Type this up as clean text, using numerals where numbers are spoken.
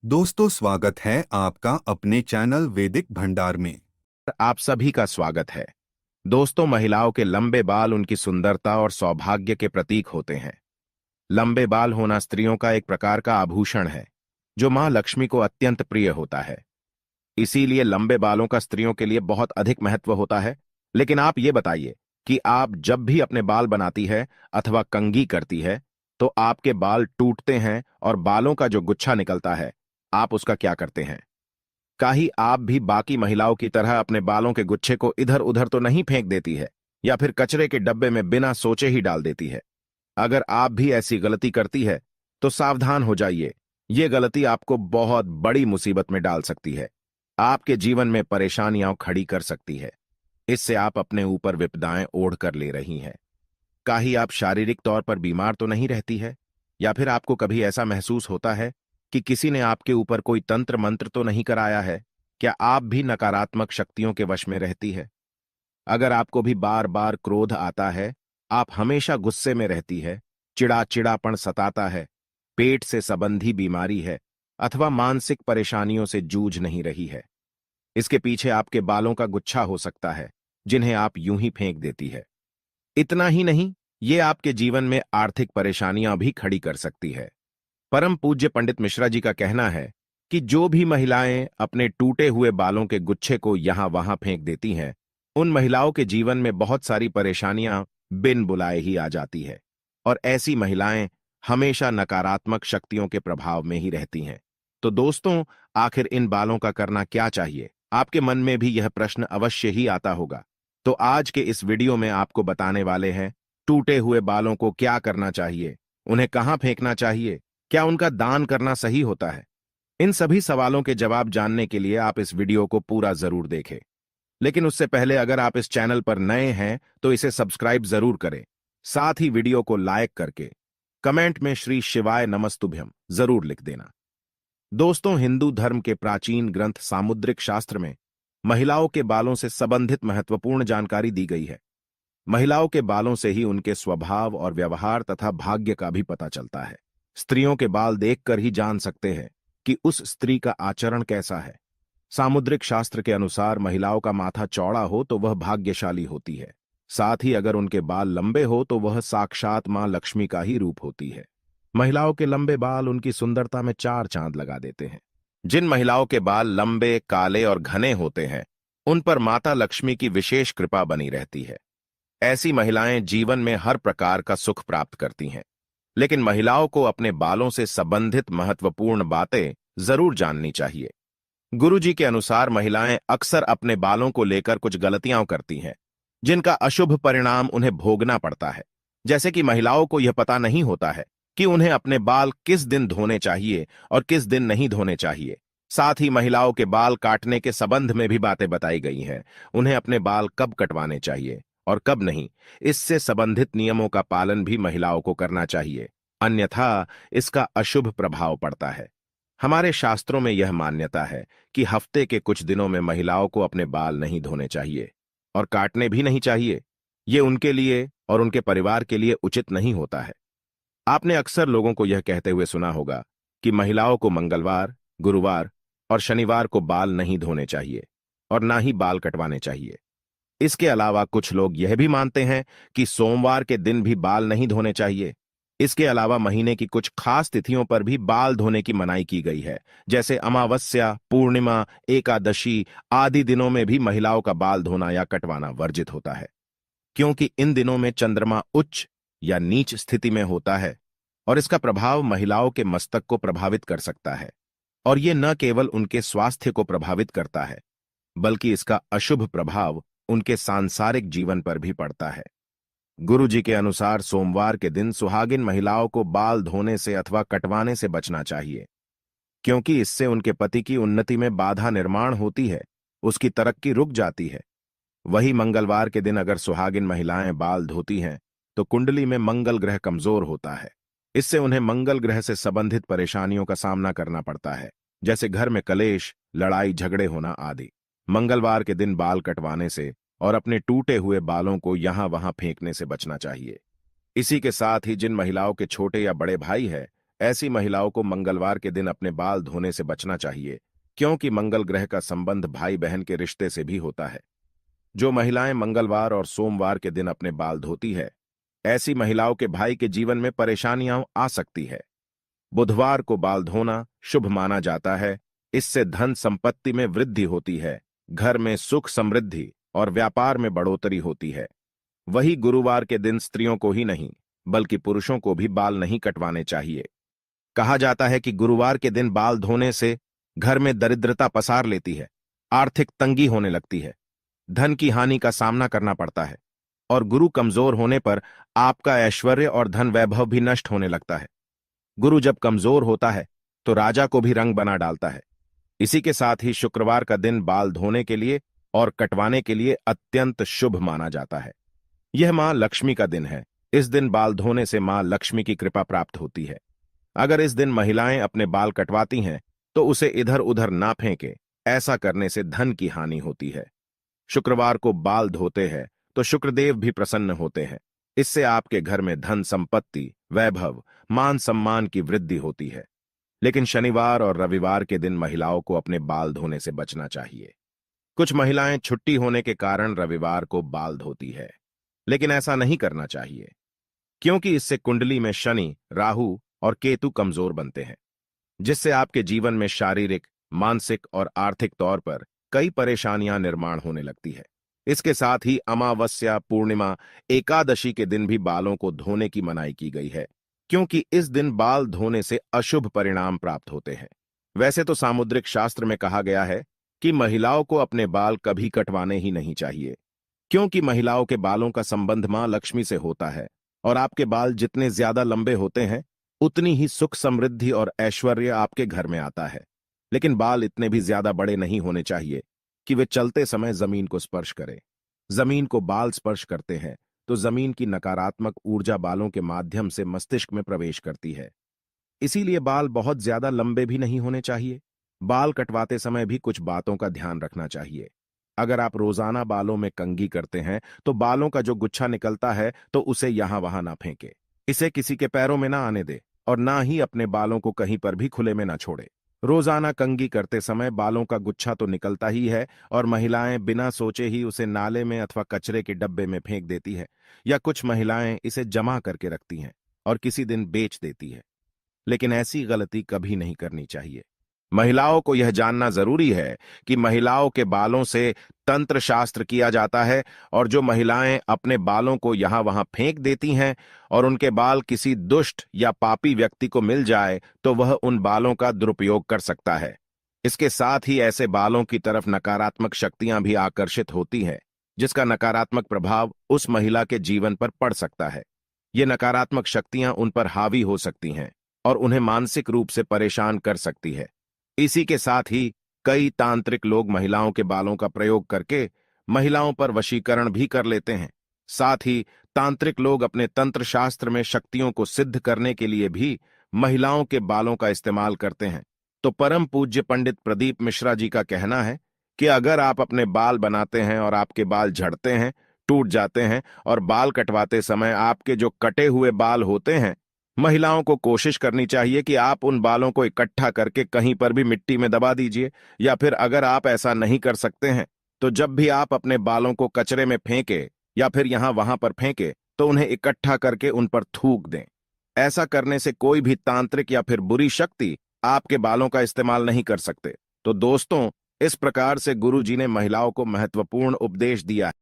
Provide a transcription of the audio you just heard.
दोस्तों, स्वागत है आपका अपने चैनल वैदिक भंडार में। आप सभी का स्वागत है। दोस्तों, महिलाओं के लंबे बाल उनकी सुंदरता और सौभाग्य के प्रतीक होते हैं। लंबे बाल होना स्त्रियों का एक प्रकार का आभूषण है, जो मां लक्ष्मी को अत्यंत प्रिय होता है। इसीलिए लंबे बालों का स्त्रियों के लिए बहुत अधिक महत्व होता है। लेकिन आप ये बताइए कि आप जब भी अपने बाल बनाती है अथवा कंघी करती है, तो आपके बाल टूटते हैं और बालों का जो गुच्छा निकलता है, आप उसका क्या करते हैं? काहे आप भी बाकी महिलाओं की तरह अपने बालों के गुच्छे को इधर उधर तो नहीं फेंक देती है या फिर कचरे के डब्बे में बिना सोचे ही डाल देती है? अगर आप भी ऐसी गलती करती है तो सावधान हो जाइए। ये गलती आपको बहुत बड़ी मुसीबत में डाल सकती है, आपके जीवन में परेशानियां खड़ी कर सकती है। इससे आप अपने ऊपर विपदाएं ओढ़ कर ले रही हैं। काहे आप शारीरिक तौर पर बीमार तो नहीं रहती है, या फिर आपको कभी ऐसा महसूस होता है कि किसी ने आपके ऊपर कोई तंत्र मंत्र तो नहीं कराया है? क्या आप भी नकारात्मक शक्तियों के वश में रहती है? अगर आपको भी बार बार क्रोध आता है, आप हमेशा गुस्से में रहती है, चिड़ाचिड़ापन सताता है, पेट से संबंधी बीमारी है, अथवा मानसिक परेशानियों से जूझ नहीं रही है, इसके पीछे आपके बालों का गुच्छा हो सकता है, जिन्हें आप यूं ही फेंक देती है। इतना ही नहीं, ये आपके जीवन में आर्थिक परेशानियां भी खड़ी कर सकती है। परम पूज्य पंडित मिश्रा जी का कहना है कि जो भी महिलाएं अपने टूटे हुए बालों के गुच्छे को यहां वहां फेंक देती हैं, उन महिलाओं के जीवन में बहुत सारी परेशानियां बिन बुलाए ही आ जाती है, और ऐसी महिलाएं हमेशा नकारात्मक शक्तियों के प्रभाव में ही रहती हैं। तो दोस्तों, आखिर इन बालों का करना क्या चाहिए? आपके मन में भी यह प्रश्न अवश्य ही आता होगा। तो आज के इस वीडियो में आपको बताने वाले हैं, टूटे हुए बालों को क्या करना चाहिए, उन्हें कहां फेंकना चाहिए, क्या उनका दान करना सही होता है? इन सभी सवालों के जवाब जानने के लिए आप इस वीडियो को पूरा जरूर देखें। लेकिन उससे पहले अगर आप इस चैनल पर नए हैं तो इसे सब्सक्राइब जरूर करें। साथ ही वीडियो को लाइक करके कमेंट में श्री शिवाय नमस्तुभ्यम जरूर लिख देना। दोस्तों, हिंदू धर्म के प्राचीन ग्रंथ सामुद्रिक शास्त्र में महिलाओं के बालों से संबंधित महत्वपूर्ण जानकारी दी गई है। महिलाओं के बालों से ही उनके स्वभाव और व्यवहार तथा भाग्य का भी पता चलता है। स्त्रियों के बाल देखकर ही जान सकते हैं कि उस स्त्री का आचरण कैसा है। सामुद्रिक शास्त्र के अनुसार महिलाओं का माथा चौड़ा हो तो वह भाग्यशाली होती है। साथ ही अगर उनके बाल लंबे हो तो वह साक्षात मां लक्ष्मी का ही रूप होती है। महिलाओं के लंबे बाल उनकी सुंदरता में चार चांद लगा देते हैं। जिन महिलाओं के बाल लंबे, काले और घने होते हैं, उन पर माता लक्ष्मी की विशेष कृपा बनी रहती है। ऐसी महिलाएं जीवन में हर प्रकार का सुख प्राप्त करती हैं। लेकिन महिलाओं को अपने बालों से संबंधित महत्वपूर्ण बातें जरूर जाननी चाहिए। गुरुजी के अनुसार महिलाएं अक्सर अपने बालों को लेकर कुछ गलतियां करती हैं, जिनका अशुभ परिणाम उन्हें भोगना पड़ता है। जैसे कि महिलाओं को यह पता नहीं होता है कि उन्हें अपने बाल किस दिन धोने चाहिए और किस दिन नहीं धोने चाहिए। साथ ही महिलाओं के बाल काटने के संबंध में भी बातें बताई गई हैं। उन्हें अपने बाल कब कटवाने चाहिए और कब नहीं, इससे संबंधित नियमों का पालन भी महिलाओं को करना चाहिए, अन्यथा इसका अशुभ प्रभाव पड़ता है। हमारे शास्त्रों में यह मान्यता है कि हफ्ते के कुछ दिनों में महिलाओं को अपने बाल नहीं धोने चाहिए और काटने भी नहीं चाहिए। ये उनके लिए और उनके परिवार के लिए उचित नहीं होता है। आपने अक्सर लोगों को यह कहते हुए सुना होगा कि महिलाओं को मंगलवार, गुरुवार और शनिवार को बाल नहीं धोने चाहिए और ना ही बाल कटवाने चाहिए। इसके अलावा कुछ लोग यह भी मानते हैं कि सोमवार के दिन भी बाल नहीं धोने चाहिए। इसके अलावा महीने की कुछ खास तिथियों पर भी बाल धोने की मनाही की गई है, जैसे अमावस्या, पूर्णिमा, एकादशी आदि दिनों में भी महिलाओं का बाल धोना या कटवाना वर्जित होता है, क्योंकि इन दिनों में चंद्रमा उच्च या नीच स्थिति में होता है और इसका प्रभाव महिलाओं के मस्तक को प्रभावित कर सकता है। और ये न केवल उनके स्वास्थ्य को प्रभावित करता है, बल्कि इसका अशुभ प्रभाव उनके सांसारिक जीवन पर भी पड़ता है। गुरुजी के अनुसार सोमवार के दिन सुहागिन महिलाओं को बाल धोने से अथवा कटवाने से बचना चाहिए, क्योंकि इससे उनके पति की उन्नति में बाधा निर्माण होती है, उसकी तरक्की रुक जाती है। वही मंगलवार के दिन अगर सुहागिन महिलाएं बाल धोती हैं तो कुंडली में मंगल ग्रह कमजोर होता है। इससे उन्हें मंगल ग्रह से संबंधित परेशानियों का सामना करना पड़ता है, जैसे घर में कलेश, लड़ाई झगड़े होना आदि। मंगलवार के दिन बाल कटवाने से और अपने टूटे हुए बालों को यहां वहां फेंकने से बचना चाहिए। इसी के साथ ही जिन महिलाओं के छोटे या बड़े भाई हैं, ऐसी महिलाओं को मंगलवार के दिन अपने बाल धोने से बचना चाहिए, क्योंकि मंगल ग्रह का संबंध भाई बहन के रिश्ते से भी होता है। जो महिलाएं मंगलवार और सोमवार के दिन अपने बाल धोती है, ऐसी महिलाओं के भाई के जीवन में परेशानियां आ सकती है। बुधवार को बाल धोना शुभ माना जाता है। इससे धन संपत्ति में वृद्धि होती है, घर में सुख समृद्धि और व्यापार में बढ़ोतरी होती है। वही गुरुवार के दिन स्त्रियों को ही नहीं बल्कि पुरुषों को भी बाल नहीं कटवाने चाहिए। कहा जाता है कि गुरुवार के दिन बाल धोने से घर में दरिद्रता पसार लेती है, आर्थिक तंगी होने लगती है, धन की हानि का सामना करना पड़ता है और गुरु कमजोर होने पर आपका ऐश्वर्य और धन वैभव भी नष्ट होने लगता है। गुरु जब कमजोर होता है तो राजा को भी रंग बना डालता है। इसी के साथ ही शुक्रवार का दिन बाल धोने के लिए और कटवाने के लिए अत्यंत शुभ माना जाता है। यह मां लक्ष्मी का दिन है। इस दिन बाल धोने से मां लक्ष्मी की कृपा प्राप्त होती है। अगर इस दिन महिलाएं अपने बाल कटवाती हैं तो उसे इधर उधर ना फेंके, ऐसा करने से धन की हानि होती है। शुक्रवार को बाल धोते हैं तो शुक्रदेव भी प्रसन्न होते हैं। इससे आपके घर में धन संपत्ति, वैभव, मान सम्मान की वृद्धि होती है। लेकिन शनिवार और रविवार के दिन महिलाओं को अपने बाल धोने से बचना चाहिए। कुछ महिलाएं छुट्टी होने के कारण रविवार को बाल धोती है, लेकिन ऐसा नहीं करना चाहिए, क्योंकि इससे कुंडली में शनि, राहु और केतु कमजोर बनते हैं, जिससे आपके जीवन में शारीरिक, मानसिक और आर्थिक तौर पर कई परेशानियां निर्माण होने लगती है। इसके साथ ही अमावस्या, पूर्णिमा, एकादशी के दिन भी बालों को धोने की मनाही की गई है, क्योंकि इस दिन बाल धोने से अशुभ परिणाम प्राप्त होते हैं। वैसे तो सामुद्रिक शास्त्र में कहा गया है कि महिलाओं को अपने बाल कभी कटवाने ही नहीं चाहिए, क्योंकि महिलाओं के बालों का संबंध मां लक्ष्मी से होता है और आपके बाल जितने ज्यादा लंबे होते हैं उतनी ही सुख समृद्धि और ऐश्वर्य आपके घर में आता है। लेकिन बाल इतने भी ज्यादा बड़े नहीं होने चाहिए कि वे चलते समय जमीन को स्पर्श करें। जमीन को बाल स्पर्श करते हैं तो जमीन की नकारात्मक ऊर्जा बालों के माध्यम से मस्तिष्क में प्रवेश करती है। इसीलिए बाल बहुत ज्यादा लंबे भी नहीं होने चाहिए। बाल कटवाते समय भी कुछ बातों का ध्यान रखना चाहिए। अगर आप रोजाना बालों में कंघी करते हैं तो बालों का जो गुच्छा निकलता है तो उसे यहां वहां ना फेंके। इसे किसी के पैरों में ना आने दे और ना ही अपने बालों को कहीं पर भी खुले में ना छोड़े। रोजाना कंघी करते समय बालों का गुच्छा तो निकलता ही है और महिलाएं बिना सोचे ही उसे नाले में अथवा कचरे के डब्बे में फेंक देती है, या कुछ महिलाएं इसे जमा करके रखती हैं और किसी दिन बेच देती है। लेकिन ऐसी गलती कभी नहीं करनी चाहिए। महिलाओं को यह जानना जरूरी है कि महिलाओं के बालों से तंत्र शास्त्र किया जाता है और जो महिलाएं अपने बालों को यहां वहां फेंक देती हैं और उनके बाल किसी दुष्ट या पापी व्यक्ति को मिल जाए तो वह उन बालों का दुरुपयोग कर सकता है। इसके साथ ही ऐसे बालों की तरफ नकारात्मक शक्तियां भी आकर्षित होती हैं, जिसका नकारात्मक प्रभाव उस महिला के जीवन पर पड़ सकता है। ये नकारात्मक शक्तियां उन पर हावी हो सकती हैं और उन्हें मानसिक रूप से परेशान कर सकती है। इसी के साथ ही कई तांत्रिक लोग महिलाओं के बालों का प्रयोग करके महिलाओं पर वशीकरण भी कर लेते हैं। साथ ही तांत्रिक लोग अपने तंत्र शास्त्र में शक्तियों को सिद्ध करने के लिए भी महिलाओं के बालों का इस्तेमाल करते हैं। तो परम पूज्य पंडित प्रदीप मिश्रा जी का कहना है कि अगर आप अपने बाल बनाते हैं और आपके बाल झड़ते हैं, टूट जाते हैं और बाल कटवाते समय आपके जो कटे हुए बाल होते हैं, महिलाओं को कोशिश करनी चाहिए कि आप उन बालों को इकट्ठा करके कहीं पर भी मिट्टी में दबा दीजिए, या फिर अगर आप ऐसा नहीं कर सकते हैं तो जब भी आप अपने बालों को कचरे में फेंके या फिर यहां वहां पर फेंके तो उन्हें इकट्ठा करके उन पर थूक दें। ऐसा करने से कोई भी तांत्रिक या फिर बुरी शक्ति आपके बालों का इस्तेमाल नहीं कर सकते। तो दोस्तों, इस प्रकार से गुरु जी ने महिलाओं को महत्वपूर्ण उपदेश दिया है।